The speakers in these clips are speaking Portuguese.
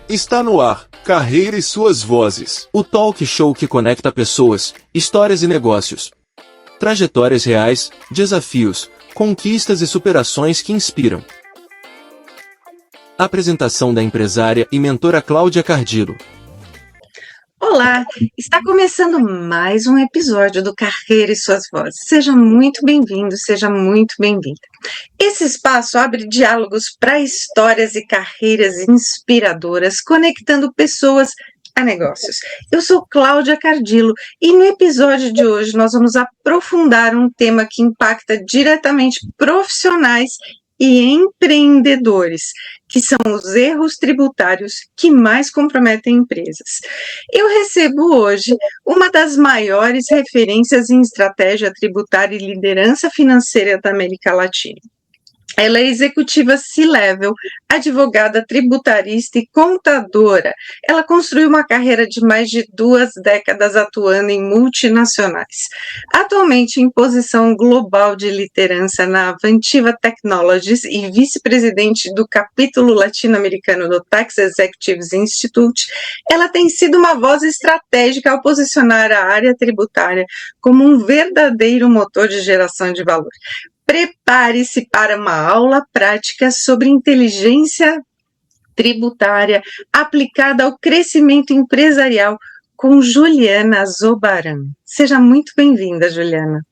Está no ar, Carreira e Suas Vozes. O talk show que conecta pessoas, histórias e negócios. Trajetórias reais, desafios, conquistas e superações que inspiram. Apresentação da empresária e mentora Cláudia Cardillo. Olá, está começando mais um episódio do Carreira e Suas Vozes. Seja muito bem-vindo, seja muito bem-vinda. Esse espaço abre diálogos para histórias e carreiras inspiradoras, conectando pessoas a negócios. Eu sou Cláudia Cardillo e no episódio de hoje nós vamos aprofundar um tema que impacta diretamente profissionais e empreendedores, que são os erros tributários que mais comprometem empresas. Eu recebo hoje uma das maiores referências em estratégia tributária e liderança financeira da América Latina. Ela é executiva C-Level, advogada tributarista e contadora. Ela construiu uma carreira de mais de 2 décadas atuando em multinacionais. Atualmente em posição global de liderança na Avantiva Technologies e vice-presidente do capítulo latino-americano do Tax Executives Institute, ela tem sido uma voz estratégica ao posicionar a área tributária como um verdadeiro motor de geração de valor. Prepare-se para uma aula prática sobre inteligência tributária aplicada ao crescimento empresarial com Juliana Zobaran. Seja muito bem-vinda, Juliana.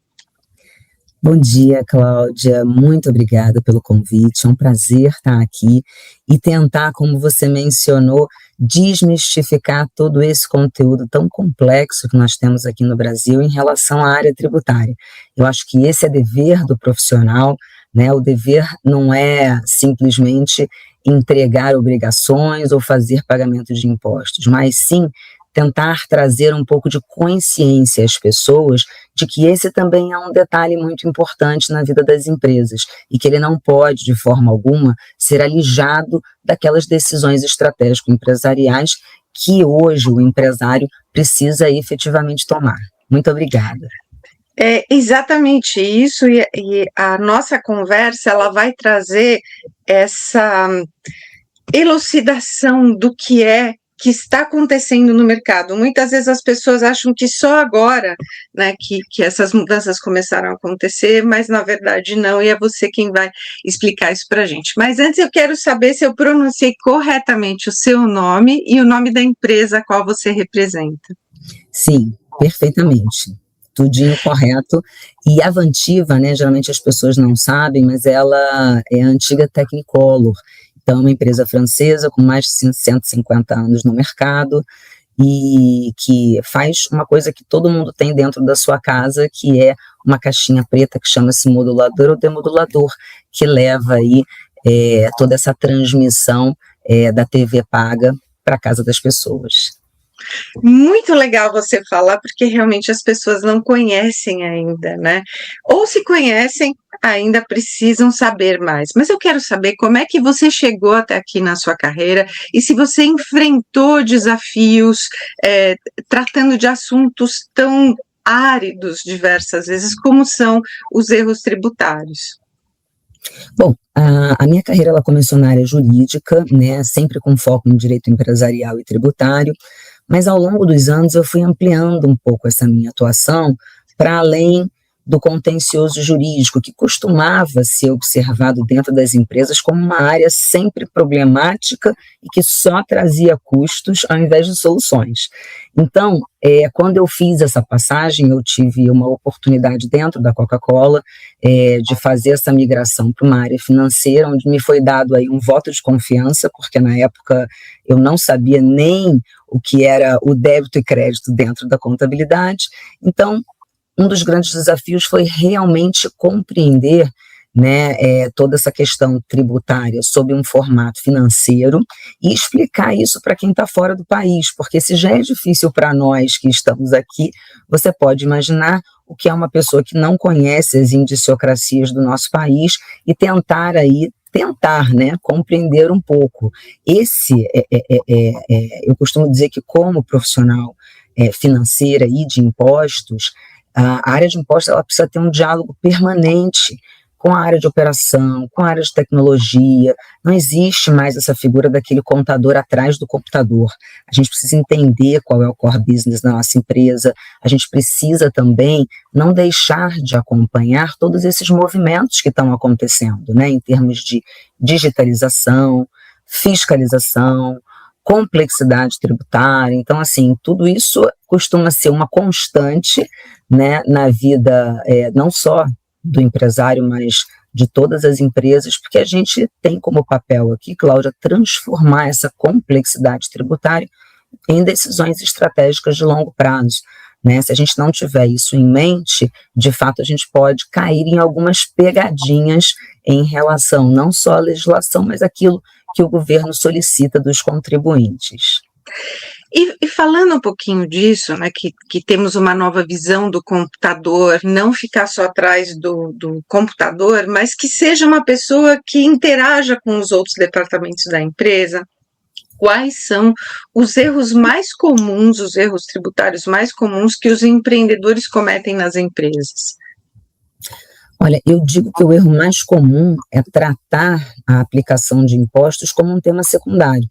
Bom dia, Cláudia. Muito obrigada pelo convite. É um prazer estar aqui e tentar, como você mencionou, desmistificar todo esse conteúdo tão complexo que nós temos aqui no Brasil em relação à área tributária. Eu acho que esse é dever do profissional, né? O dever não é simplesmente entregar obrigações ou fazer pagamento de impostos, mas sim tentar trazer um pouco de consciência às pessoas de que esse também é um detalhe muito importante na vida das empresas e que ele não pode, de forma alguma, ser alijado daquelas decisões estratégicas-empresariais que hoje o empresário precisa efetivamente tomar. Muito obrigada. É exatamente isso, e a nossa conversa ela vai trazer essa elucidação do que está acontecendo no mercado. Muitas vezes as pessoas acham que só agora, né, que essas mudanças começaram a acontecer, mas na verdade não, e é você quem vai explicar isso para a gente. Mas antes eu quero saber se eu pronunciei corretamente o seu nome e o nome da empresa a qual você representa. Sim, perfeitamente. Tudinho correto. E a Avantiva, né, geralmente as pessoas não sabem, mas ela é a antiga Technicolor. Então, é uma empresa francesa com mais de 150 anos no mercado e que faz uma coisa que todo mundo tem dentro da sua casa, que é uma caixinha preta que chama-se modulador ou demodulador, que leva aí toda essa transmissão da TV paga para a casa das pessoas. Muito legal você falar, porque realmente as pessoas não conhecem ainda, né? Ou se conhecem, ainda precisam saber mais. Mas eu quero saber como é que você chegou até aqui na sua carreira e se você enfrentou desafios tratando de assuntos tão áridos diversas vezes, como são os erros tributários. Bom, a minha carreira ela começou na área jurídica, né, sempre com foco em direito empresarial e tributário, mas ao longo dos anos eu fui ampliando um pouco essa minha atuação para além do contencioso jurídico, que costumava ser observado dentro das empresas como uma área sempre problemática e que só trazia custos ao invés de soluções. Então, quando eu fiz essa passagem, eu tive uma oportunidade dentro da Coca-Cola de fazer essa migração para uma área financeira, onde me foi dado aí um voto de confiança, porque na época eu não sabia nem o que era o débito e crédito dentro da contabilidade. Então, um dos grandes desafios foi realmente compreender, né, toda essa questão tributária sob um formato financeiro e explicar isso para quem está fora do país, porque se já é difícil para nós que estamos aqui, você pode imaginar o que é uma pessoa que não conhece as indiciocracias do nosso país e tentar, né, compreender um pouco. Eu costumo dizer que como profissional financeira e de impostos, a área de impostos ela precisa ter um diálogo permanente com a área de operação, com a área de tecnologia. Não existe mais essa figura daquele contador atrás do computador. A gente precisa entender qual é o core business da nossa empresa, a gente precisa também não deixar de acompanhar todos esses movimentos que estão acontecendo, né, em termos de digitalização, fiscalização, complexidade tributária. Então, assim, tudo isso costuma ser uma constante, né, na vida, não só do empresário, mas de todas as empresas, porque a gente tem como papel aqui, Cláudia, transformar essa complexidade tributária em decisões estratégicas de longo prazo, né? Se a gente não tiver isso em mente, de fato a gente pode cair em algumas pegadinhas em relação não só à legislação, mas aquilo que o governo solicita dos contribuintes. E falando um pouquinho disso, né, que temos uma nova visão do computador, não ficar só atrás do computador, mas que seja uma pessoa que interaja com os outros departamentos da empresa, quais são os erros mais comuns, os erros tributários mais comuns que os empreendedores cometem nas empresas? Olha, eu digo que o erro mais comum é tratar a aplicação de impostos como um tema secundário.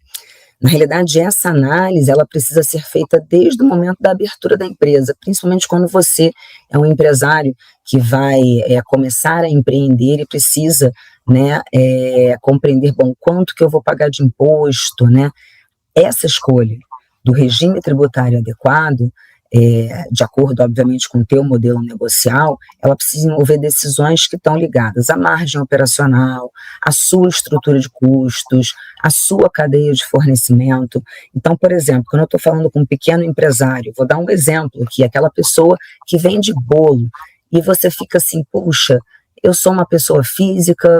Na realidade, essa análise ela precisa ser feita desde o momento da abertura da empresa, principalmente quando você é um empresário que vai começar a empreender e precisa, né, compreender, bom, quanto que eu vou pagar de imposto, né? Essa escolha do regime tributário adequado, de acordo, obviamente, com o teu modelo negocial, ela precisa envolver decisões que estão ligadas à margem operacional, à sua estrutura de custos, à sua cadeia de fornecimento. Então, por exemplo, quando eu estou falando com um pequeno empresário, vou dar um exemplo aqui, aquela pessoa que vende bolo, e você fica assim, puxa, eu sou uma pessoa física,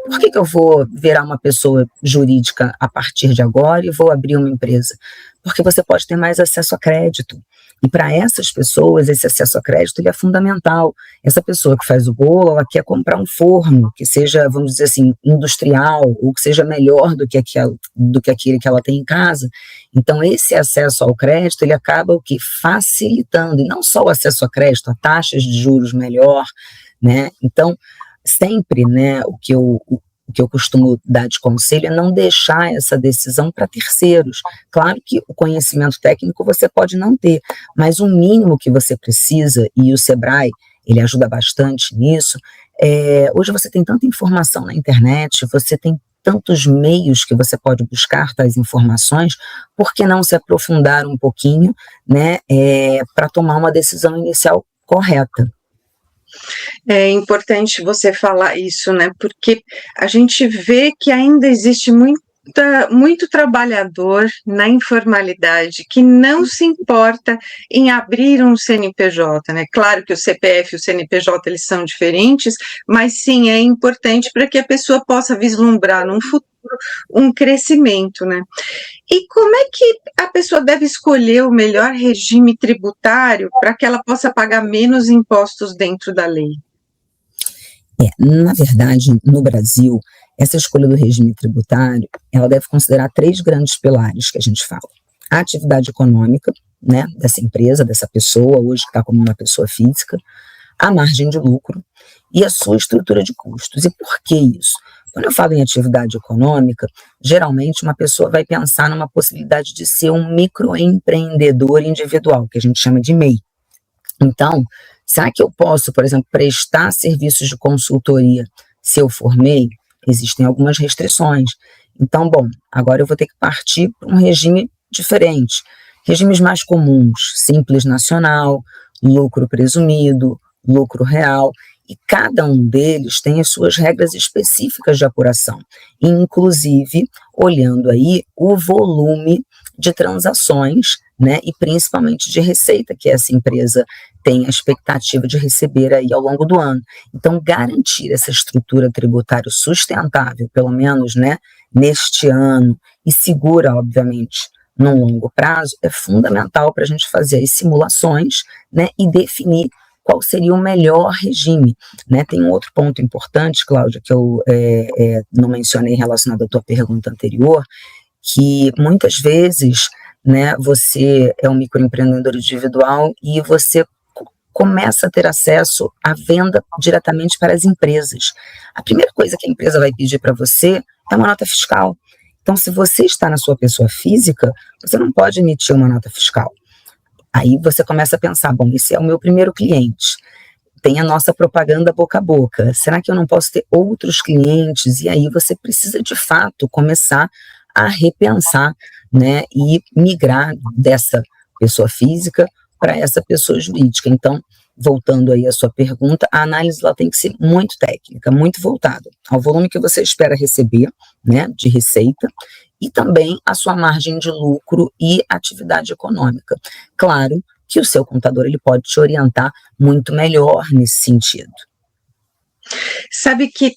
por que eu vou virar uma pessoa jurídica a partir de agora e vou abrir uma empresa? Porque você pode ter mais acesso a crédito. E para essas pessoas, esse acesso a crédito ele é fundamental. Essa pessoa que faz o bolo, ela quer comprar um forno que seja, vamos dizer assim, industrial, ou que seja melhor do que aquele que ela tem em casa. Então, esse acesso ao crédito, ele acaba o quê? Facilitando, e não só o acesso a crédito, a taxas de juros melhor, né? Então, sempre, né, o que eu costumo dar de conselho é não deixar essa decisão para terceiros. Claro que o conhecimento técnico você pode não ter, mas o mínimo que você precisa, e o Sebrae, ele ajuda bastante nisso, hoje você tem tanta informação na internet, você tem tantos meios que você pode buscar tais informações, por que não se aprofundar um pouquinho, né, para tomar uma decisão inicial correta? É importante você falar isso, né? Porque a gente vê que ainda existe muito trabalhador na informalidade que não se importa em abrir um CNPJ, né? Claro que o CPF e o CNPJ eles são diferentes, mas sim é importante para que a pessoa possa vislumbrar num futuro um crescimento, né? E como é que a pessoa deve escolher o melhor regime tributário para que ela possa pagar menos impostos dentro da lei? Na verdade, no Brasil, essa escolha do regime tributário, ela deve considerar 3 grandes pilares que a gente fala. A atividade econômica, né, dessa empresa, dessa pessoa, hoje que está como uma pessoa física, a margem de lucro e a sua estrutura de custos. E por que isso? Quando eu falo em atividade econômica, geralmente uma pessoa vai pensar numa possibilidade de ser um microempreendedor individual, que a gente chama de MEI. Então, será que eu posso, por exemplo, prestar serviços de consultoria se eu for MEI? Existem algumas restrições. Então, bom, agora eu vou ter que partir para um regime diferente. Regimes mais comuns, Simples Nacional, lucro presumido, lucro real, e cada um deles tem as suas regras específicas de apuração, inclusive olhando aí o volume de transações, né, e principalmente de receita que essa empresa tem a expectativa de receber aí ao longo do ano. Então, garantir essa estrutura tributária sustentável, pelo menos, né, neste ano, e segura, obviamente, num longo prazo, é fundamental para a gente fazer as simulações, né, e definir qual seria o melhor regime, né? Tem um outro ponto importante, Cláudia, que eu não mencionei relacionado à tua pergunta anterior, que muitas vezes, né, você é um microempreendedor individual e você começa a ter acesso à venda diretamente para as empresas. A primeira coisa que a empresa vai pedir para você é uma nota fiscal. Então, se você está na sua pessoa física, você não pode emitir uma nota fiscal. Aí você começa a pensar, bom, esse é o meu primeiro cliente. Tem a nossa propaganda boca a boca. Será que eu não posso ter outros clientes? E aí você precisa, de fato, começar a repensar, né, e migrar dessa pessoa física para essa pessoa jurídica. Então, voltando aí à sua pergunta, a análise ela tem que ser muito técnica, muito voltada ao volume que você espera receber, né, de receita, e também a sua margem de lucro e atividade econômica. Claro que o seu contador ele pode te orientar muito melhor nesse sentido. Sabe que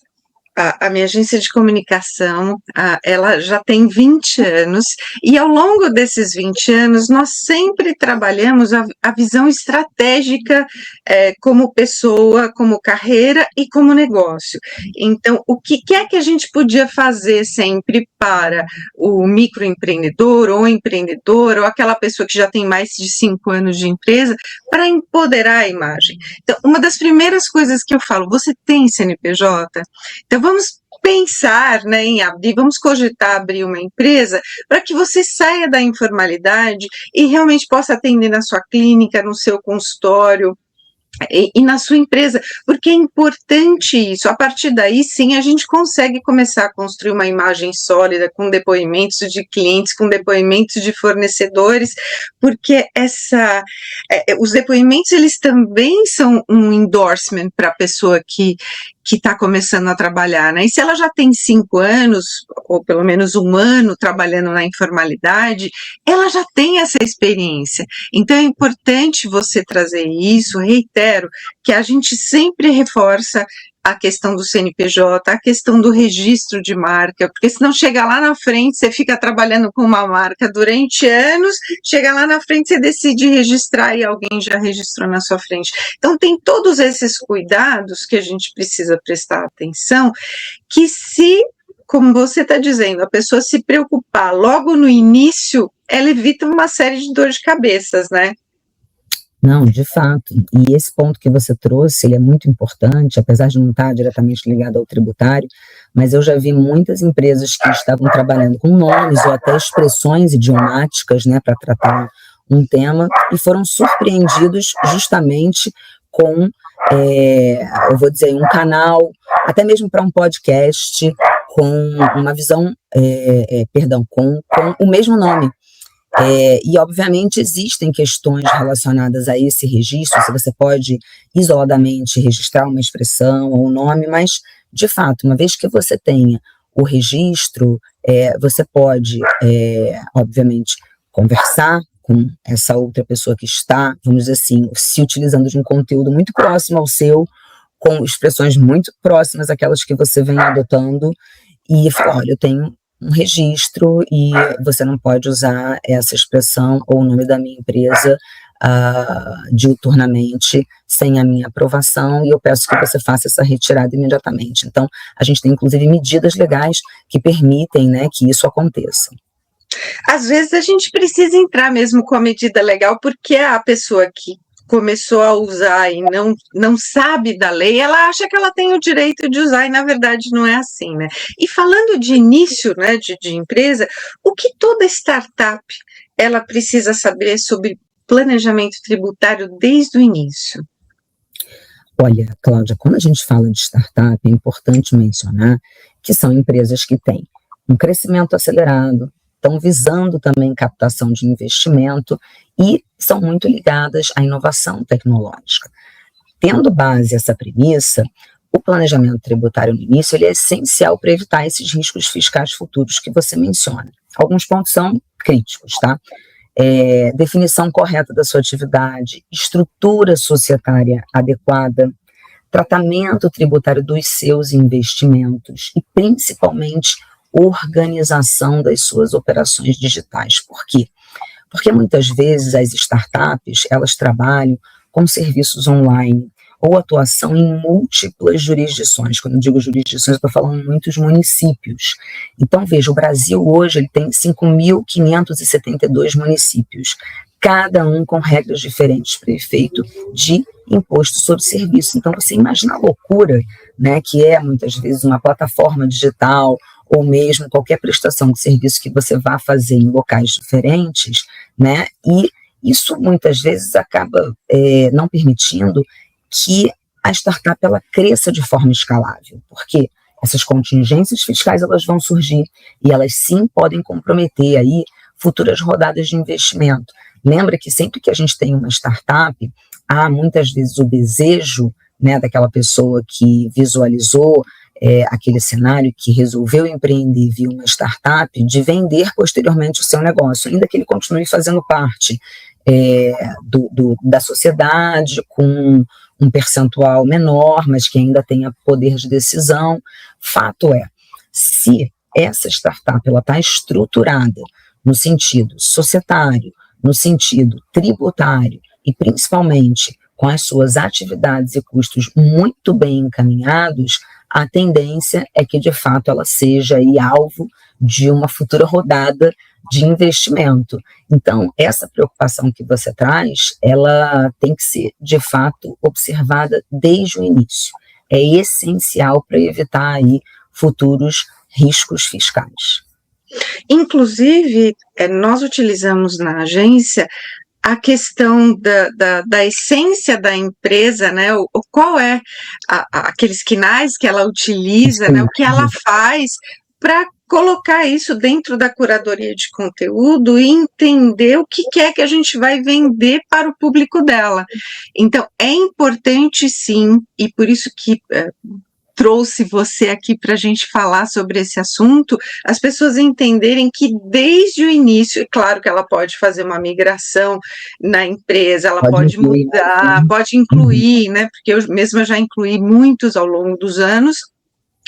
a minha agência de comunicação, ela já tem 20 anos, e ao longo desses 20 anos, nós sempre trabalhamos a visão estratégica como pessoa, como carreira e como negócio. Então, o que é que a gente podia fazer sempre para o microempreendedor, ou empreendedor, ou aquela pessoa que já tem mais de 5 anos de empresa, para empoderar a imagem? Então, uma das primeiras coisas que eu falo, você tem CNPJ? Então, vamos pensar, né, em abrir, vamos cogitar abrir uma empresa para que você saia da informalidade e realmente possa atender na sua clínica, no seu consultório, e na sua empresa, porque é importante isso. A partir daí, sim, a gente consegue começar a construir uma imagem sólida, com depoimentos de clientes, com depoimentos de fornecedores, porque os depoimentos, eles também são um endorsement para a pessoa que está começando a trabalhar, né? E se ela já tem 5 anos, ou pelo menos 1 ano trabalhando na informalidade, ela já tem essa experiência. Então é importante você trazer isso. Reitero que a gente sempre reforça a questão do CNPJ, a questão do registro de marca, porque senão chega lá na frente, você fica trabalhando com uma marca durante anos, chega lá na frente, você decide registrar e alguém já registrou na sua frente. Então tem todos esses cuidados que a gente precisa prestar atenção, que se, como você está dizendo, a pessoa se preocupar logo no início, ela evita uma série de dor de cabeças, né? Não, de fato, e esse ponto que você trouxe, ele é muito importante, apesar de não estar diretamente ligado ao tributário, mas eu já vi muitas empresas que estavam trabalhando com nomes ou até expressões idiomáticas, né, para tratar um tema, e foram surpreendidos justamente com, eu vou dizer, um canal, até mesmo para um podcast, com uma visão, com o mesmo nome. E, obviamente, existem questões relacionadas a esse registro, se você pode isoladamente registrar uma expressão ou um nome, mas, de fato, uma vez que você tenha o registro, você pode, obviamente, conversar com essa outra pessoa que está, vamos dizer assim, se utilizando de um conteúdo muito próximo ao seu, com expressões muito próximas àquelas que você vem adotando, e falar, olha, eu tenho um registro e você não pode usar essa expressão ou o nome da minha empresa diuturnamente sem a minha aprovação, e eu peço que você faça essa retirada imediatamente. Então, a gente tem, inclusive, medidas legais que permitem, né, que isso aconteça. Às vezes a gente precisa entrar mesmo com a medida legal, porque a pessoa que começou a usar e não sabe da lei, ela acha que ela tem o direito de usar, e na verdade não é assim, né? E falando de início, né, de empresa, o que toda startup ela precisa saber sobre planejamento tributário desde o início? Olha, Cláudia, quando a gente fala de startup, é importante mencionar que são empresas que têm um crescimento acelerado, estão visando também captação de investimento e são muito ligadas à inovação tecnológica. Tendo base essa premissa, o planejamento tributário no início ele é essencial para evitar esses riscos fiscais futuros que você menciona. Alguns pontos são críticos, tá? Definição correta da sua atividade, estrutura societária adequada, tratamento tributário dos seus investimentos e, principalmente, organização das suas operações digitais. Por quê? Porque muitas vezes as startups, elas trabalham com serviços online ou atuação em múltiplas jurisdições. Quando eu digo jurisdições, eu estou falando em muitos municípios. Então, veja, o Brasil hoje ele tem 5.572 municípios. cada um com regras diferentes para efeito de imposto sobre serviço. Então, você imagina a loucura, né, que é, muitas vezes, uma plataforma digital ou mesmo qualquer prestação de serviço que você vá fazer em locais diferentes, né, e isso, muitas vezes, acaba não permitindo que a startup ela cresça de forma escalável, porque essas contingências fiscais elas vão surgir e elas sim podem comprometer aí futuras rodadas de investimento. Lembra que sempre que a gente tem uma startup, há muitas vezes o desejo, né, daquela pessoa que visualizou aquele cenário, que resolveu empreender via uma startup, de vender posteriormente o seu negócio, ainda que ele continue fazendo parte da sociedade, com um percentual menor, mas que ainda tenha poder de decisão. Fato é, se essa startup está estruturada no sentido societário, no sentido tributário e principalmente com as suas atividades e custos muito bem encaminhados, a tendência é que de fato ela seja aí alvo de uma futura rodada de investimento. Então, essa preocupação que você traz, ela tem que ser, de fato, observada desde o início. É essencial para evitar aí futuros riscos fiscais. Inclusive, nós utilizamos na agência a questão da essência da empresa, né? Qual é aqueles quinais que ela utiliza, né? O que ela faz para colocar isso dentro da curadoria de conteúdo e entender o que é que a gente vai vender para o público dela. Então, é importante sim, e por isso que trouxe você aqui para a gente falar sobre esse assunto, as pessoas entenderem que desde o início, é claro que ela pode fazer uma migração na empresa, ela pode mudar, pode incluir, né? Porque eu mesma já incluí muitos ao longo dos anos,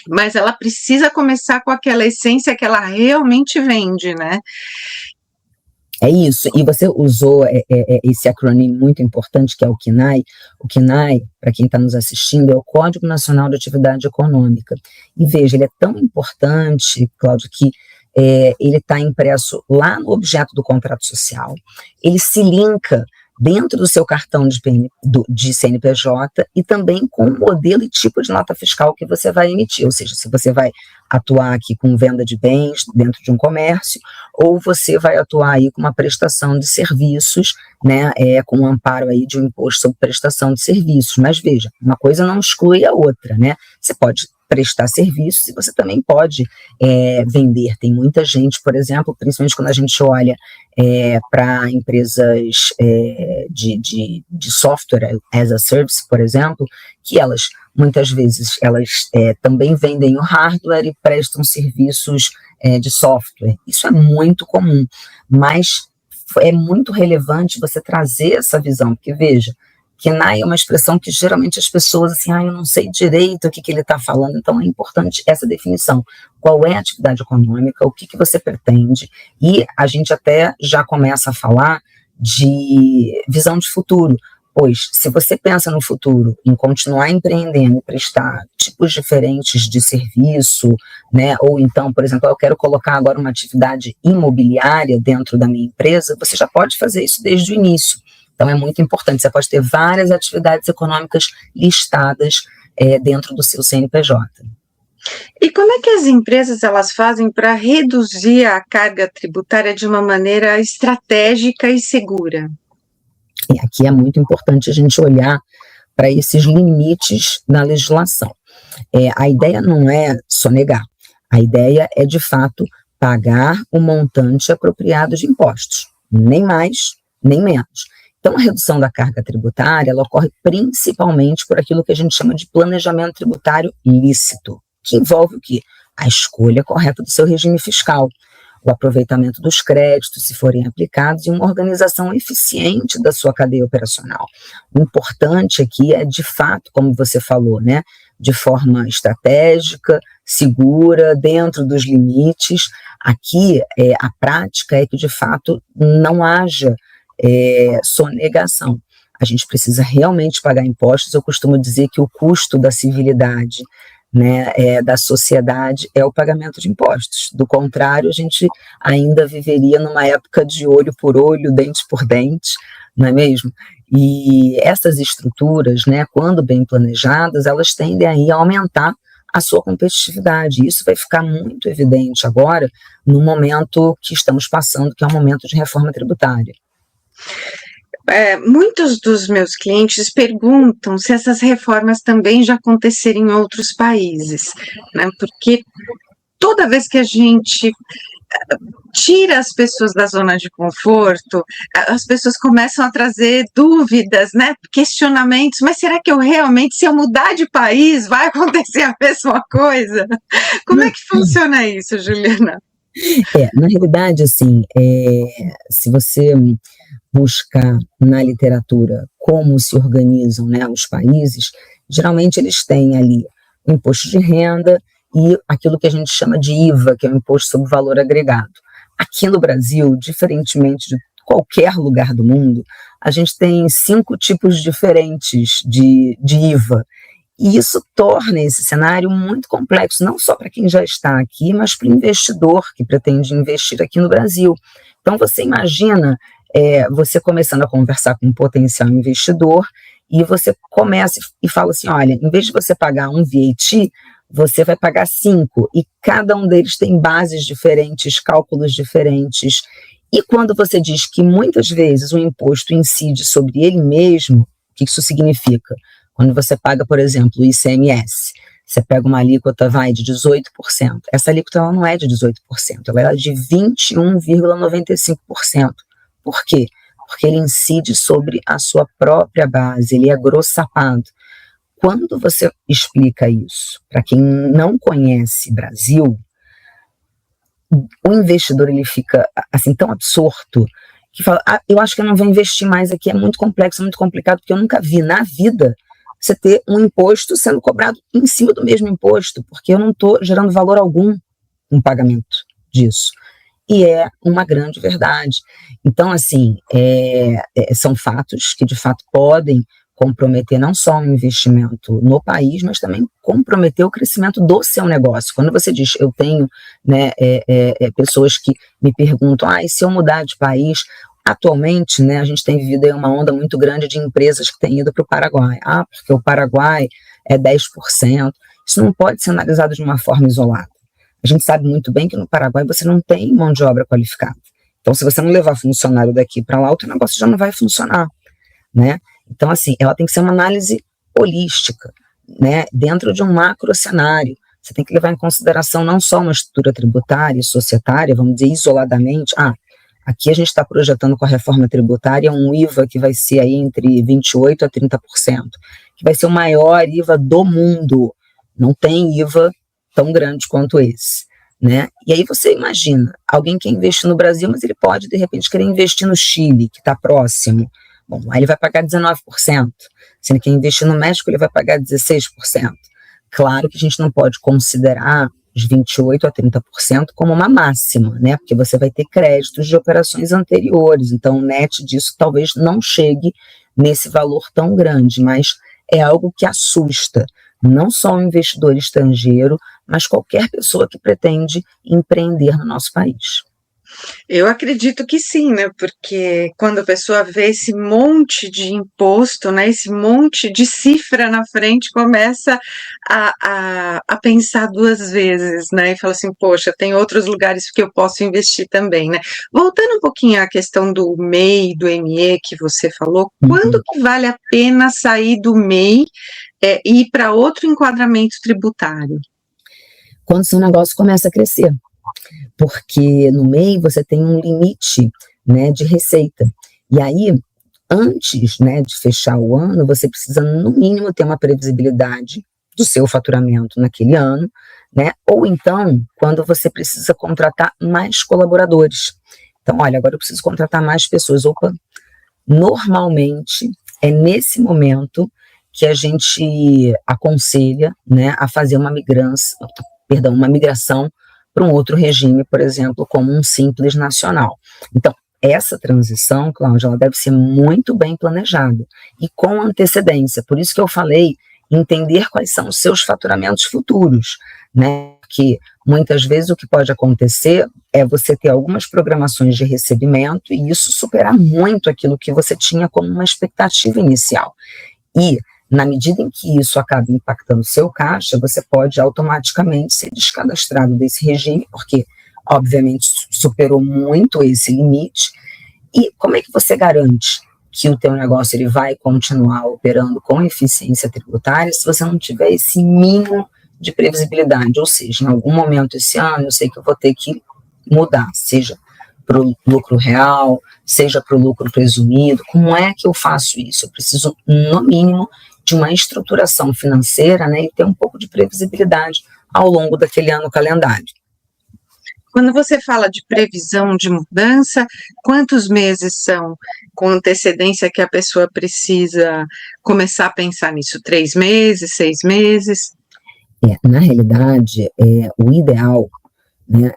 mas ela precisa começar com aquela essência que ela realmente vende, né? É isso, e você usou esse acrônimo muito importante que é o CNAE. O CNAE, para quem está nos assistindo, é o Código Nacional de Atividade Econômica. E veja, ele é tão importante, Cláudio, que ele está impresso lá no objeto do contrato social, ele se linka dentro do seu cartão de CNPJ e também com o modelo e tipo de nota fiscal que você vai emitir, ou seja, se você vai atuar aqui com venda de bens dentro de um comércio, ou você vai atuar aí com uma prestação de serviços, né, com um amparo aí de um imposto sobre prestação de serviços. Mas veja, uma coisa não exclui a outra, né? Você pode prestar serviços e você também pode vender. Tem muita gente, por exemplo, principalmente quando a gente olha para empresas de software as a service, por exemplo, que elas, muitas vezes, elas também vendem o hardware e prestam serviços de software. Isso é muito comum, mas é muito relevante você trazer essa visão, porque veja, KNAI é uma expressão que geralmente as pessoas, assim, eu não sei direito o que ele está falando, então é importante essa definição. Qual é a atividade econômica, o que você pretende, e a gente até já começa a falar de visão de futuro, pois se você pensa no futuro, em continuar empreendendo e prestar tipos diferentes de serviço, né, ou então, por exemplo, eu quero colocar agora uma atividade imobiliária dentro da minha empresa, você já pode fazer isso desde o início. Então, é muito importante, você pode ter várias atividades econômicas listadas dentro do seu CNPJ. E como é que as empresas elas fazem para reduzir a carga tributária de uma maneira estratégica e segura? E aqui é muito importante a gente olhar para esses limites na legislação. A ideia não é sonegar, a ideia é, de fato, pagar o montante apropriado de impostos, nem mais, nem menos. Então, a redução da carga tributária, ela ocorre principalmente por aquilo que a gente chama de planejamento tributário lícito, que envolve o quê? A escolha correta do seu regime fiscal, o aproveitamento dos créditos, se forem aplicados, e uma organização eficiente da sua cadeia operacional. O importante aqui é, de fato, como você falou, né, de forma estratégica, segura, dentro dos limites. Aqui, a prática é que, de fato, não haja sonegação. A gente precisa realmente pagar impostos. Eu costumo dizer que o custo da civilidade né, da sociedade é o pagamento de impostos. Do contrário, a gente ainda viveria numa época de olho por olho, dente por dente, não é mesmo? E essas estruturas, né, quando bem planejadas, elas tendem aí a aumentar a sua competitividade. Isso vai ficar muito evidente agora no momento que estamos passando, que é um momento de reforma tributária. Muitos dos meus clientes perguntam se essas reformas também já aconteceram em outros países, né? Porque toda vez que a gente tira as pessoas da zona de conforto, as pessoas começam a trazer dúvidas, né, questionamentos, mas será que se eu mudar de país, vai acontecer a mesma coisa? Como é que funciona isso, Juliana? Na realidade, assim, se você buscar na literatura como se organizam, né, os países, geralmente eles têm ali o imposto de renda e aquilo que a gente chama de IVA, que é o Imposto sobre Valor Agregado. Aqui no Brasil, diferentemente de qualquer lugar do mundo, a gente tem 5 tipos diferentes de IVA. E isso torna esse cenário muito complexo, não só para quem já está aqui, mas para o investidor que pretende investir aqui no Brasil. Então, você imagina você começando a conversar com um potencial investidor e você começa e fala assim, olha, em vez de você pagar um VAT, você vai pagar 5, e cada um deles tem bases diferentes, cálculos diferentes. E quando você diz que muitas vezes o imposto incide sobre ele mesmo, o que isso significa? Quando você paga, por exemplo, o ICMS, você pega uma alíquota, de 18%. Essa alíquota ela não é de 18%, ela é de 21,95%. Por quê? Porque ele incide sobre a sua própria base, ele é grossapado. Quando você explica isso para quem não conhece Brasil, o investidor ele fica assim tão absorto que fala, eu acho que eu não vou investir mais aqui, é muito complexo, é muito complicado, porque eu nunca vi na vida você ter um imposto sendo cobrado em cima do mesmo imposto, porque eu não estou gerando valor algum no pagamento disso. E é uma grande verdade. Então, assim, são fatos que de fato podem comprometer não só o investimento no país, mas também comprometer o crescimento do seu negócio. Quando você diz, eu tenho, né, pessoas que me perguntam, e se eu mudar de país? Atualmente, né, a gente tem vivido aí uma onda muito grande de empresas que têm ido para o Paraguai. Porque o Paraguai é 10%. Isso não pode ser analisado de uma forma isolada. A gente sabe muito bem que no Paraguai você não tem mão de obra qualificada. Então, se você não levar funcionário daqui para lá, o teu negócio já não vai funcionar, né? Então, assim, ela tem que ser uma análise holística, né, dentro de um macro cenário. Você tem que levar em consideração não só uma estrutura tributária e societária, vamos dizer, isoladamente, aqui a gente está projetando com a reforma tributária um IVA que vai ser aí entre 28% a 30%, que vai ser o maior IVA do mundo. Não tem IVA tão grande quanto esse, né? E aí você imagina, alguém quer investir no Brasil, mas ele pode, de repente, querer investir no Chile, que está próximo. Bom, aí ele vai pagar 19%. Se ele quer investir no México, ele vai pagar 16%. Claro que a gente não pode considerar os 28% a 30% como uma máxima, né? Porque você vai ter créditos de operações anteriores, então o net disso talvez não chegue nesse valor tão grande, mas é algo que assusta não só o investidor estrangeiro, mas qualquer pessoa que pretende empreender no nosso país. Eu acredito que sim, né? Porque quando a pessoa vê esse monte de imposto, né? Esse monte de cifra na frente, começa a pensar 2 vezes, né? E fala assim, poxa, tem outros lugares que eu posso investir também, né? Voltando um pouquinho à questão do MEI, do ME que você falou, quando que vale a pena sair do MEI e ir para outro enquadramento tributário? Quando seu negócio começa a crescer. Porque no MEI você tem um limite, né, de receita. E aí, antes, né, de fechar o ano, você precisa, no mínimo, ter uma previsibilidade do seu faturamento naquele ano, né? Ou então, quando você precisa contratar mais colaboradores. Então, olha, agora eu preciso contratar mais pessoas. Normalmente, é nesse momento que a gente aconselha, né, a fazer uma migração para um outro regime, por exemplo, como um Simples Nacional. Então, essa transição, Cláudia, ela deve ser muito bem planejada e com antecedência. Por isso que eu falei entender quais são os seus faturamentos futuros, né? Porque muitas vezes o que pode acontecer é você ter algumas programações de recebimento e isso superar muito aquilo que você tinha como uma expectativa inicial. E, na medida em que isso acaba impactando o seu caixa, você pode automaticamente ser descadastrado desse regime, porque, obviamente, superou muito esse limite. E como é que você garante que o teu negócio ele vai continuar operando com eficiência tributária se você não tiver esse mínimo de previsibilidade? Ou seja, em algum momento esse ano eu sei que eu vou ter que mudar, seja para o lucro real, seja para o lucro presumido. Como é que eu faço isso? Eu preciso, no mínimo, de uma estruturação financeira, né, e ter um pouco de previsibilidade ao longo daquele ano calendário. Quando você fala de previsão de mudança, quantos meses são com antecedência que a pessoa precisa começar a pensar nisso? 3 meses, 6 meses? Na realidade, o ideal, né,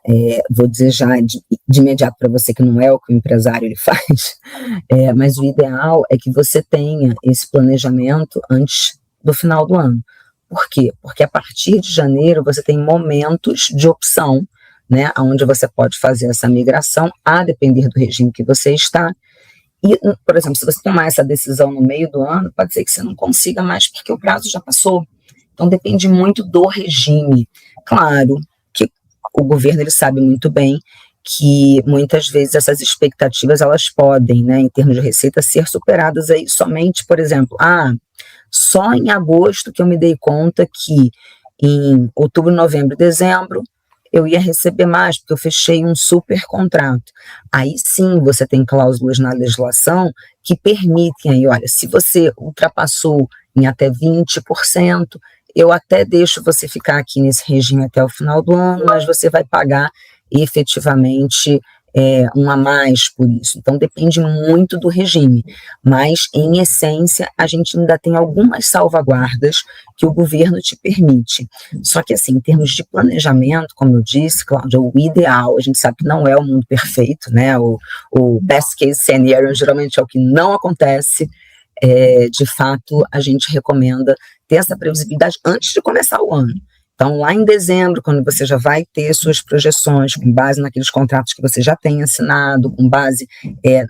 vou dizer já de imediato para você que não é o que o empresário ele faz, mas o ideal é que você tenha esse planejamento antes do final do ano. Por quê? Porque a partir de janeiro você tem momentos de opção, né, onde você pode fazer essa migração, a depender do regime que você está. E, por exemplo, se você tomar essa decisão no meio do ano, pode ser que você não consiga mais, porque o prazo já passou. Então, depende muito do regime. Claro que o governo ele sabe muito bem que muitas vezes essas expectativas elas podem, né, em termos de receita, ser superadas aí somente, por exemplo, só em agosto que eu me dei conta que em outubro, novembro e dezembro eu ia receber mais, porque eu fechei um super contrato. Aí sim você tem cláusulas na legislação que permitem aí, olha, se você ultrapassou em até 20%, eu até deixo você ficar aqui nesse regime até o final do ano, mas você vai pagar efetivamente um a mais por isso. Então depende muito do regime, mas em essência a gente ainda tem algumas salvaguardas que o governo te permite. Só que assim, em termos de planejamento, como eu disse, Cláudia, o ideal, a gente sabe que não é o mundo perfeito, né? O best case scenario geralmente é o que não acontece. De fato, a gente recomenda ter essa previsibilidade antes de começar o ano. Então, lá em dezembro, quando você já vai ter suas projeções, com base naqueles contratos que você já tem assinado, com base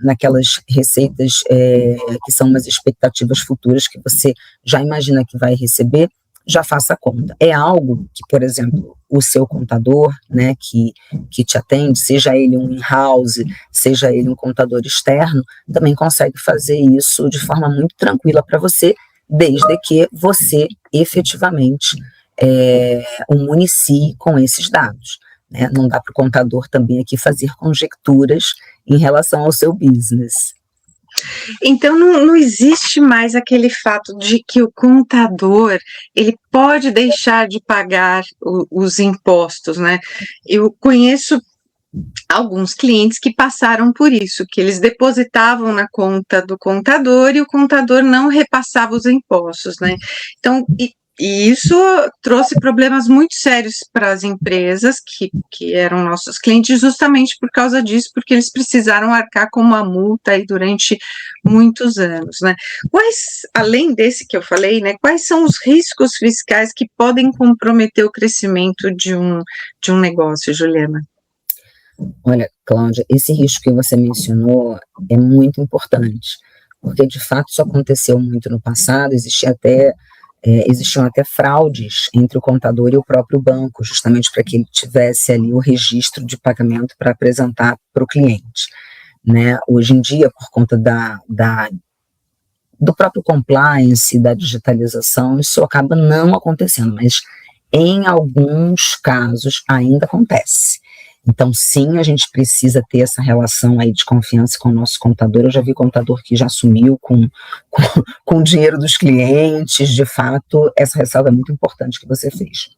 naquelas receitas que são umas expectativas futuras que você já imagina que vai receber, já faça a conta. É algo que, por exemplo, o seu contador, né, que te atende, seja ele um in-house, seja ele um contador externo, também consegue fazer isso de forma muito tranquila para você, desde que você efetivamente o municie com esses dados. Né? Não dá para o contador também aqui fazer conjecturas em relação ao seu business. Então não existe mais aquele fato de que o contador ele pode deixar de pagar os impostos, né? Eu conheço alguns clientes que passaram por isso, que eles depositavam na conta do contador e o contador não repassava os impostos, né? Então, e isso trouxe problemas muito sérios para as empresas que eram nossos clientes, justamente por causa disso, porque eles precisaram arcar com uma multa aí durante muitos anos, né? Além desse que eu falei, né, quais são os riscos fiscais que podem comprometer o crescimento de um negócio, Juliana? Olha, Cláudia, esse risco que você mencionou é muito importante, porque de fato isso aconteceu muito no passado, existiam até fraudes entre o contador e o próprio banco, justamente para que ele tivesse ali o registro de pagamento para apresentar para o cliente. Né? Hoje em dia, por conta do próprio compliance, da digitalização, isso acaba não acontecendo, mas em alguns casos ainda acontece. Então, sim, a gente precisa ter essa relação aí de confiança com o nosso contador. Eu já vi contador que já sumiu com o dinheiro dos clientes. De fato, essa ressalva é muito importante que você fez.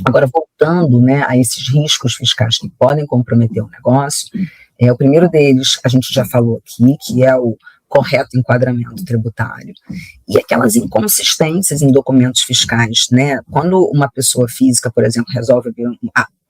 Agora, voltando, né, a esses riscos fiscais que podem comprometer o negócio, o primeiro deles, a gente já falou aqui, que é o correto enquadramento tributário, e aquelas inconsistências em documentos fiscais, né? Quando uma pessoa física, por exemplo, resolve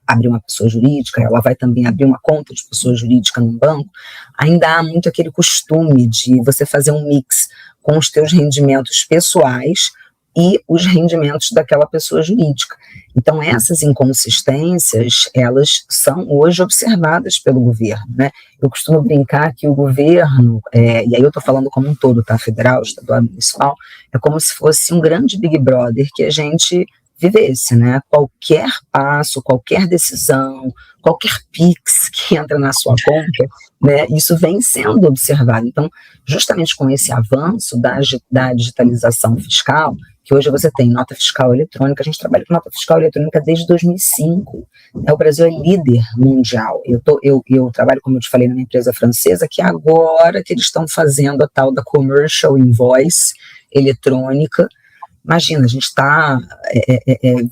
abrir uma pessoa jurídica, ela vai também abrir uma conta de pessoa jurídica num banco, ainda há muito aquele costume de você fazer um mix com os teus rendimentos pessoais e os rendimentos daquela pessoa jurídica. Então, essas inconsistências, elas são hoje observadas pelo governo, né? Eu costumo brincar que o governo, e aí eu estou falando como um todo, tá? Federal, estadual, municipal, é como se fosse um grande Big Brother que a gente vivesse, né? Qualquer passo, qualquer decisão, qualquer Pix que entra na sua conta, né? Isso vem sendo observado. Então, justamente com esse avanço da digitalização fiscal, que hoje você tem nota fiscal eletrônica, a gente trabalha com nota fiscal eletrônica desde 2005, né? O Brasil é líder mundial. Eu trabalho, como eu te falei, numa empresa francesa, que agora que eles estão fazendo a tal da commercial invoice eletrônica. Imagina, a gente está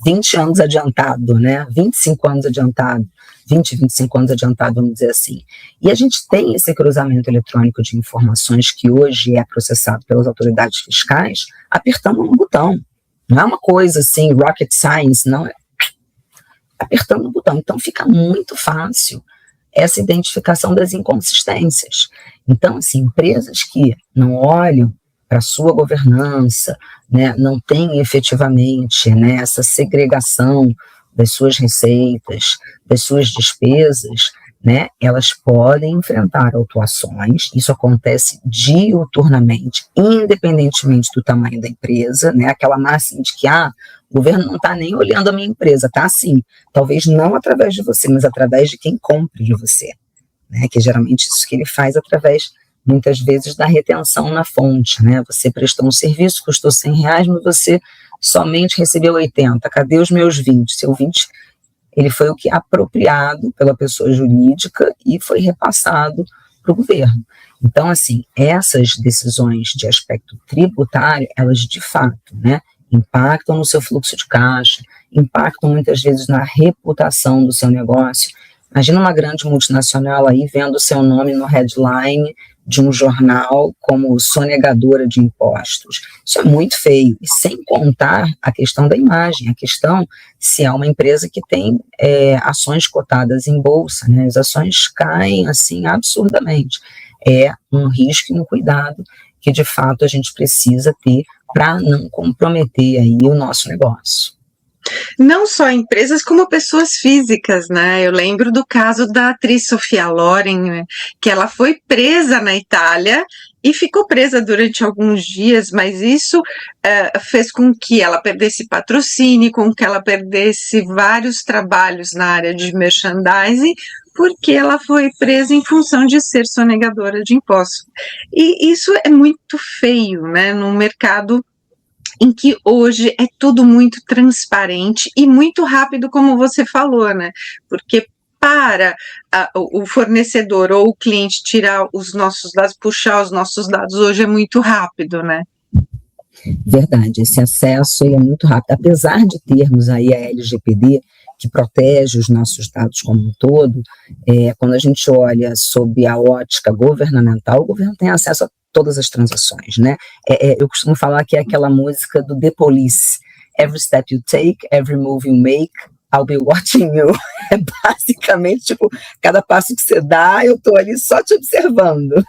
20 anos adiantado, né? 25 anos adiantado, 25 anos adiantado, vamos dizer assim. E a gente tem esse cruzamento eletrônico de informações que hoje é processado pelas autoridades fiscais apertando um botão. Não é uma coisa assim, rocket science, não é apertando um botão. Então fica muito fácil essa identificação das inconsistências. Então, assim, empresas que não olham para a sua governança, né, não tem efetivamente, né, essa segregação das suas receitas, das suas despesas, né, elas podem enfrentar autuações. Isso acontece diuturnamente, independentemente do tamanho da empresa, né, aquela máxima de que o governo não está nem olhando a minha empresa, tá sim, talvez não através de você, mas através de quem compre de você, né, que é geralmente isso que ele faz através muitas vezes da retenção na fonte, né? Você prestou um serviço, custou R$100, mas você somente recebeu 80, cadê os meus 20? Seu 20, ele foi o que apropriado pela pessoa jurídica e foi repassado para o governo. Então, assim, essas decisões de aspecto tributário, elas de fato, né, impactam no seu fluxo de caixa, impactam muitas vezes na reputação do seu negócio. Imagina uma grande multinacional aí vendo o seu nome no headline de um jornal como sonegadora de impostos. Isso é muito feio, e sem contar a questão da imagem, a questão se é uma empresa que tem ações cotadas em bolsa, né? As ações caem assim absurdamente. É um risco e um cuidado que de fato a gente precisa ter para não comprometer aí o nosso negócio. Não só empresas, como pessoas físicas, né? Eu lembro do caso da atriz Sophia Loren, né? Que ela foi presa na Itália e ficou presa durante alguns dias, mas isso fez com que ela perdesse patrocínio, com que ela perdesse vários trabalhos na área de merchandising, porque ela foi presa em função de ser sonegadora de impostos. E isso é muito feio, né? Num mercado em que hoje é tudo muito transparente e muito rápido, como você falou, né? Porque para o fornecedor ou o cliente tirar os nossos dados, puxar os nossos dados, hoje é muito rápido, né? Verdade, esse acesso é muito rápido. Apesar de termos aí a LGPD, que protege os nossos dados como um todo, quando a gente olha sob a ótica governamental, o governo tem acesso a todas as transações, né? Eu costumo falar que é aquela música do The Police, every step you take, every move you make, I'll be watching you. É basicamente, tipo, cada passo que você dá, eu tô ali só te observando.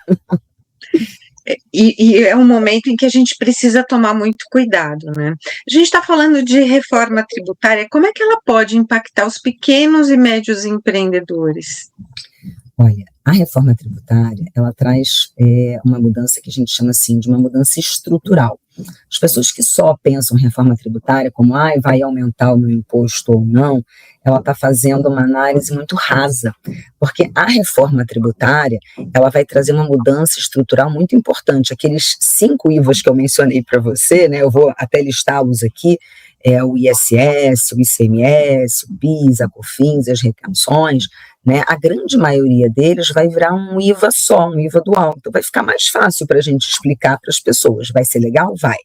E é um momento em que a gente precisa tomar muito cuidado, né? A gente está falando de reforma tributária, como é que ela pode impactar os pequenos e médios empreendedores? Olha, a reforma tributária, ela traz uma mudança que a gente chama assim de uma mudança estrutural. As pessoas que só pensam em reforma tributária como, vai aumentar o meu imposto ou não, ela está fazendo uma análise muito rasa, porque a reforma tributária, ela vai trazer uma mudança estrutural muito importante. Aqueles 5 IVAs que eu mencionei para você, né, eu vou até listá-los aqui, o ISS, o ICMS, o PIS, a COFINS, as retenções, né, a grande maioria deles vai virar um IVA só, um IVA dual. Então vai ficar mais fácil para a gente explicar para as pessoas. Vai ser legal? Vai.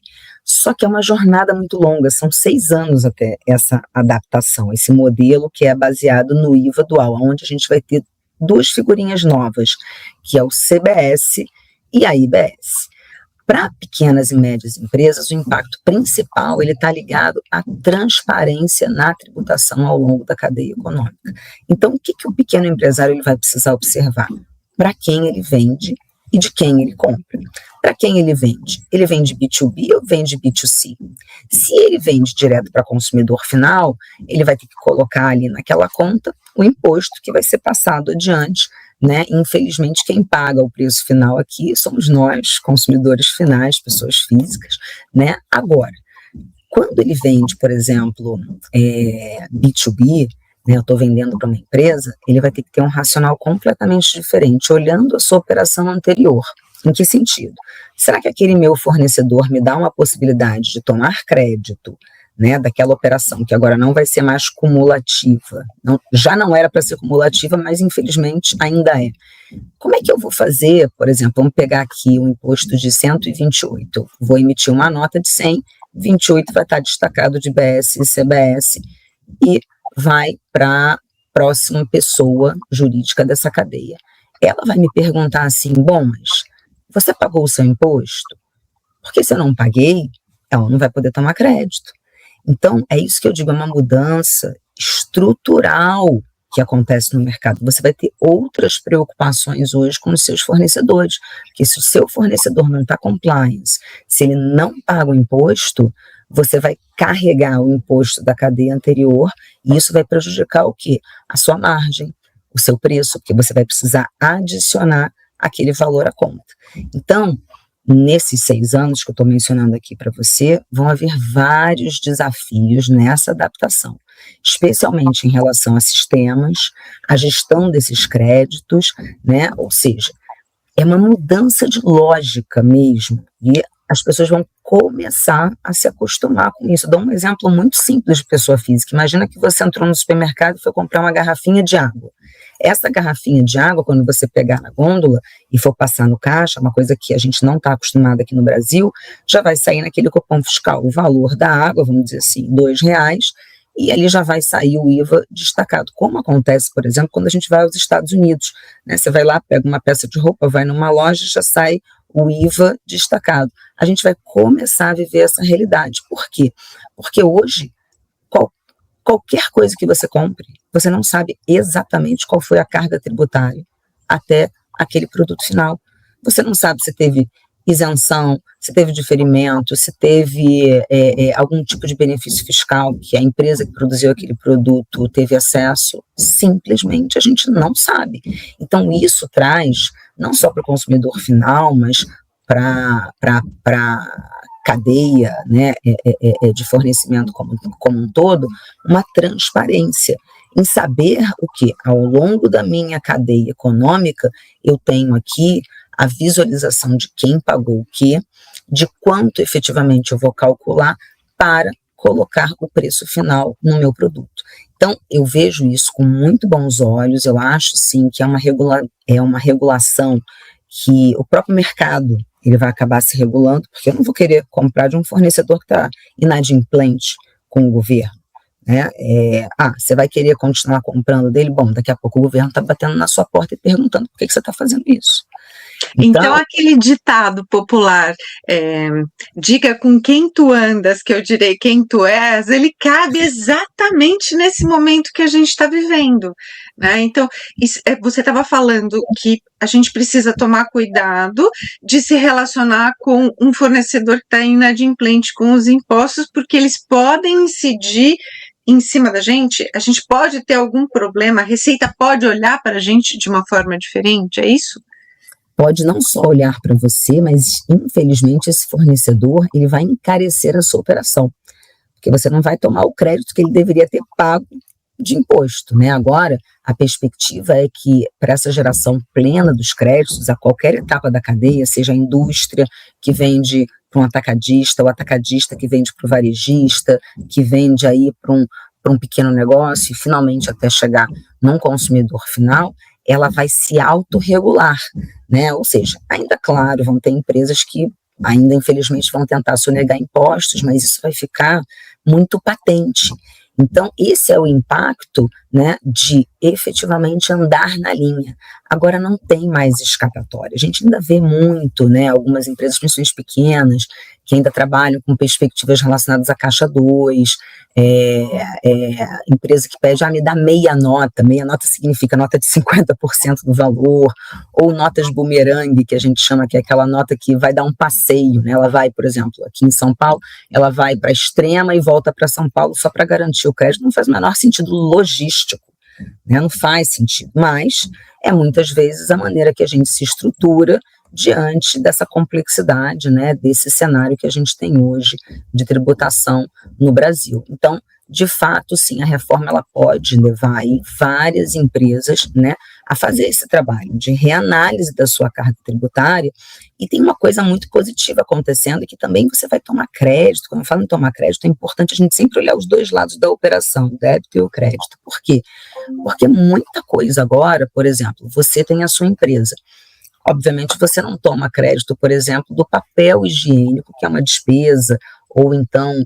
Só que é uma jornada muito longa, são 6 anos até essa adaptação, esse modelo que é baseado no IVA dual, onde a gente vai ter 2 figurinhas novas, que é o CBS e a IBS. Para pequenas e médias empresas, o impacto principal ele está ligado à transparência na tributação ao longo da cadeia econômica. Então, o que o pequeno empresário ele vai precisar observar? Para quem ele vende e de quem ele compra. Para quem ele vende? Ele vende B2B ou vende B2C? Se ele vende direto para consumidor final, ele vai ter que colocar ali naquela conta o imposto que vai ser passado adiante, né? Infelizmente, quem paga o preço final aqui somos nós, consumidores finais, pessoas físicas, né? Agora, quando ele vende, por exemplo, B2B, né, eu estou vendendo para uma empresa, ele vai ter que ter um racional completamente diferente, olhando a sua operação anterior. Em que sentido? Será que aquele meu fornecedor me dá uma possibilidade de tomar crédito, né, daquela operação, que agora não vai ser mais cumulativa? Já não era para ser cumulativa, mas infelizmente ainda é. Como é que eu vou fazer, por exemplo, vamos pegar aqui um imposto de 128, vou emitir uma nota de 100, 28 vai estar destacado de BS e CBS, e vai para a próxima pessoa jurídica dessa cadeia. Ela vai me perguntar assim, bom, mas você pagou o seu imposto? Porque se eu não paguei, ela não vai poder tomar crédito. Então, é isso que eu digo, é uma mudança estrutural que acontece no mercado. Você vai ter outras preocupações hoje com os seus fornecedores, porque se o seu fornecedor não está compliance, se ele não paga o imposto, você vai carregar o imposto da cadeia anterior e isso vai prejudicar o quê? A sua margem, o seu preço, porque você vai precisar adicionar aquele valor à conta. Então, nesses 6 anos que eu estou mencionando aqui para você, vão haver vários desafios nessa adaptação, especialmente em relação a sistemas, a gestão desses créditos, né? Ou seja, é uma mudança de lógica mesmo, e as pessoas vão começar a se acostumar com isso. Eu dou um exemplo muito simples de pessoa física. Imagina que você entrou no supermercado e foi comprar uma garrafinha de água. Essa garrafinha de água, quando você pegar na gôndola e for passar no caixa, uma coisa que a gente não está acostumado aqui no Brasil, já vai sair naquele cupom fiscal o valor da água, vamos dizer assim, R$2, e ali já vai sair o IVA destacado, como acontece, por exemplo, quando a gente vai aos Estados Unidos, né? Você vai lá, pega uma peça de roupa, vai numa loja, já sai o IVA destacado. A gente vai começar a viver essa realidade. Por quê? Porque hoje, qualquer coisa que você compre, você não sabe exatamente qual foi a carga tributária até aquele produto final. Você não sabe se teve isenção, se teve diferimento, se teve algum tipo de benefício fiscal que a empresa que produziu aquele produto teve acesso. Simplesmente a gente não sabe. Então isso traz, não só para o consumidor final, mas para a cadeia, né, de fornecimento como um todo, uma transparência em saber o que, ao longo da minha cadeia econômica, eu tenho aqui a visualização de quem pagou o quê, de quanto efetivamente eu vou calcular para colocar o preço final no meu produto. Então, eu vejo isso com muito bons olhos, eu acho, sim, que é uma regulação que o próprio mercado ele vai acabar se regulando, porque eu não vou querer comprar de um fornecedor que está inadimplente com o governo, né? Você vai querer continuar comprando dele? Bom, daqui a pouco o governo está batendo na sua porta e perguntando por que você está fazendo isso. Então, aquele ditado popular, diga com quem tu andas, que eu direi quem tu és, ele cabe exatamente nesse momento que a gente está vivendo, né? Então, você estava falando que a gente precisa tomar cuidado de se relacionar com um fornecedor que está inadimplente com os impostos, porque eles podem incidir em cima da gente, a gente pode ter algum problema, a Receita pode olhar para a gente de uma forma diferente, é isso? Pode não só olhar para você, mas infelizmente esse fornecedor ele vai encarecer a sua operação, porque você não vai tomar o crédito que ele deveria ter pago de imposto, né? Agora, a perspectiva é que para essa geração plena dos créditos, a qualquer etapa da cadeia, seja a indústria que vende para um atacadista, o atacadista que vende para o varejista, que vende aí para um pequeno negócio e finalmente até chegar num consumidor final, ela vai se autorregular, né? Ou seja, ainda claro, vão ter empresas que ainda infelizmente vão tentar sonegar impostos, mas isso vai ficar muito patente. Então, esse é o impacto, né, de efetivamente andar na linha. Agora não tem mais escapatória. A gente ainda vê muito, né, algumas empresas, principalmente pequenas, que ainda trabalham com perspectivas relacionadas à Caixa 2, empresa que pede, me dá meia nota significa nota de 50% do valor, ou notas bumerangue, que a gente chama, que é aquela nota que vai dar um passeio, né, ela vai, por exemplo, aqui em São Paulo, ela vai para a Extrema e volta para São Paulo só para garantir o crédito, não faz o menor sentido logístico, né, não faz sentido, mas é muitas vezes a maneira que a gente se estrutura diante dessa complexidade, né, desse cenário que a gente tem hoje de tributação no Brasil. Então, de fato, sim, a reforma ela pode levar aí várias empresas, né, a fazer esse trabalho de reanálise da sua carga tributária, e tem uma coisa muito positiva acontecendo, que também você vai tomar crédito. Quando eu falo em tomar crédito, é importante a gente sempre olhar os dois lados da operação, o débito e o crédito. Por quê? Porque muita coisa agora, por exemplo, você tem a sua empresa. Obviamente, você não toma crédito, por exemplo, do papel higiênico, que é uma despesa, ou então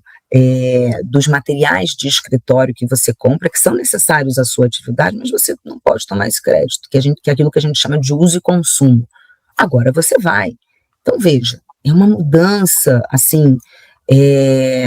dos materiais de escritório que você compra, que são necessários à sua atividade, mas você não pode tomar esse crédito, que é aquilo que a gente chama de uso e consumo. Agora você vai. Então, veja, é uma mudança, assim,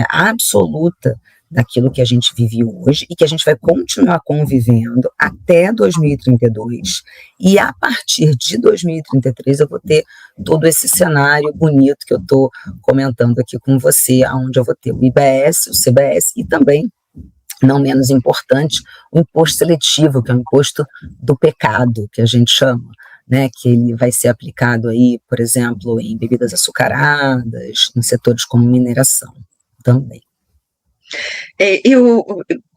absoluta daquilo que a gente vive hoje e que a gente vai continuar convivendo até 2032, e a partir de 2033 eu vou ter todo esse cenário bonito que eu estou comentando aqui com você, onde eu vou ter o IBS, o CBS e também, não menos importante, o imposto seletivo, que é o imposto do pecado, que a gente chama, né, que ele vai ser aplicado aí, por exemplo, em bebidas açucaradas, em setores como mineração também. Eu